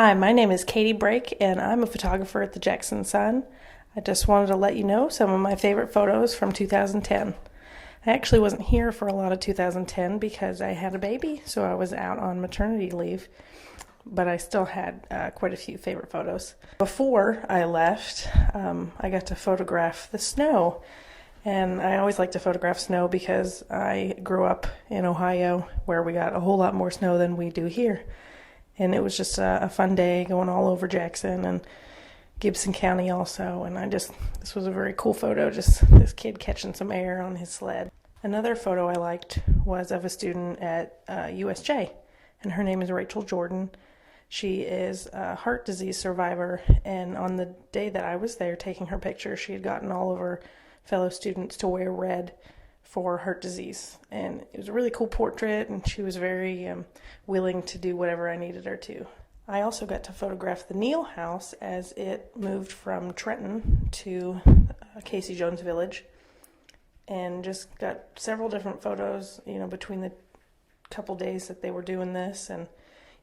Hi, my name is Katie Brake, and I'm a photographer at the Jackson Sun. I just wanted to let you know some of my favorite photos from 2010. I actually wasn't here for a lot of 2010 because I had a baby, so I was out on maternity leave, but I still had quite a few favorite photos. Before I left, I got to photograph the snow, and I always like to photograph snow because I grew up in Ohio where we got a whole lot more snow than we do here. And it was just a fun day going all over Jackson and Gibson County also. And this was a very cool photo, just this kid catching some air on his sled. Another photo I liked was of a student at USJ, and her name is Rachel Jordan. She is a heart disease survivor, and on the day that I was there taking her picture, she had gotten all of her fellow students to wear red for heart disease, and it was a really cool portrait, and she was very willing to do whatever I needed her to. I also got to photograph the Neal House as it moved from Trenton to Casey Jones Village, and just got several different photos, between the couple days that they were doing this, and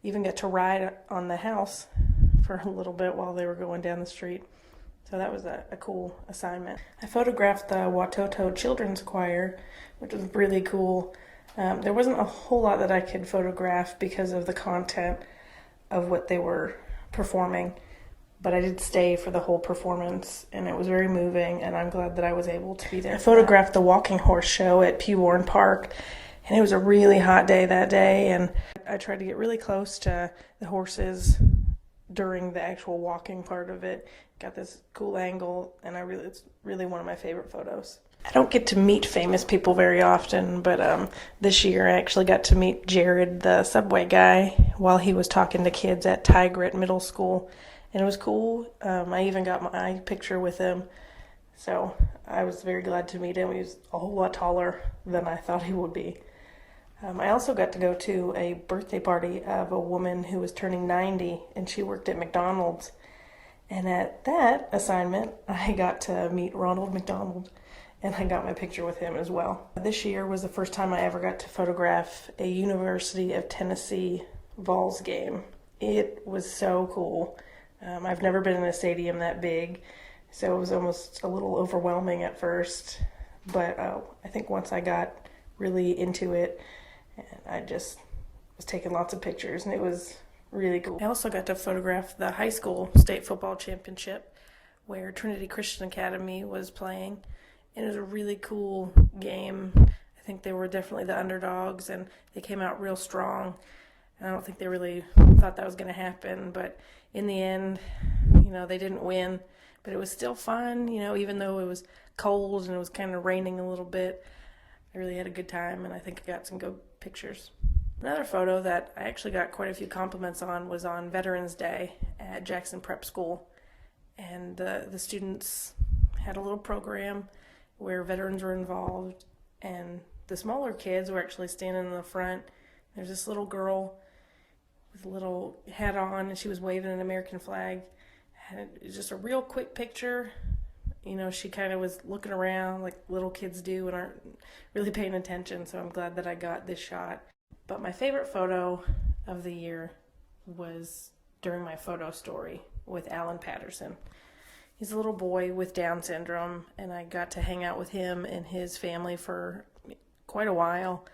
even got to ride on the house for a little bit while they were going down the street. So that was a cool assignment. I photographed the Watoto Children's Choir, which was really cool. There wasn't a whole lot that I could photograph because of the content of what they were performing, but I did stay for the whole performance, and it was very moving, and I'm glad that I was able to be there. I photographed the walking horse show at Pewborn Park, and it was a really hot day that day, and I tried to get really close to the horses during the actual walking part of it. Got this cool angle, and it's really one of my favorite photos. I don't get to meet famous people very often, but this year I actually got to meet Jared, the Subway guy, while he was talking to kids at Tigrit Middle School, and it was cool. I even got my picture with him, so I was very glad to meet him. He was a whole lot taller than I thought he would be. I also got to go to a birthday party of a woman who was turning 90, and she worked at McDonald's. And at that assignment, I got to meet Ronald McDonald, and I got my picture with him as well. This year was the first time I ever got to photograph a University of Tennessee Vols game. It was so cool. I've never been in a stadium that big, so it was almost a little overwhelming at first. But I think once I got really into it, and I just was taking lots of pictures, and it was really cool. I also got to photograph the high school state football championship where Trinity Christian Academy was playing, and it was a really cool game. I think they were definitely the underdogs, and they came out real strong. I don't think they really thought that was going to happen, but in the end, they didn't win, but it was still fun, even though it was cold and it was kind of raining a little bit. I really had a good time, and I think I got some good pictures. Another photo that I actually got quite a few compliments on was on Veterans Day at Jackson Prep School. And the students had a little program where veterans were involved, and the smaller kids were actually standing in the front. There's this little girl with a little hat on, and she was waving an American flag. And it was just a real quick picture. She kind of was looking around like little kids do and aren't really paying attention, so I'm glad that I got this shot. But my favorite photo of the year was during my photo story with Alan Patterson. He's a little boy with Down syndrome, and I got to hang out with him and his family for quite a while.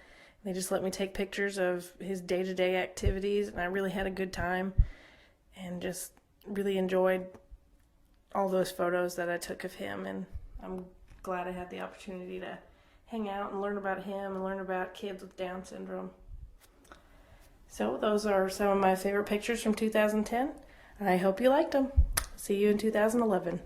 They just let me take pictures of his day-to-day activities, and I really had a good time and just really enjoyed all those photos that I took of him, and I'm glad I had the opportunity to hang out and learn about him and learn about kids with Down syndrome. So those are some of my favorite pictures from 2010. I hope you liked them. See you in 2011.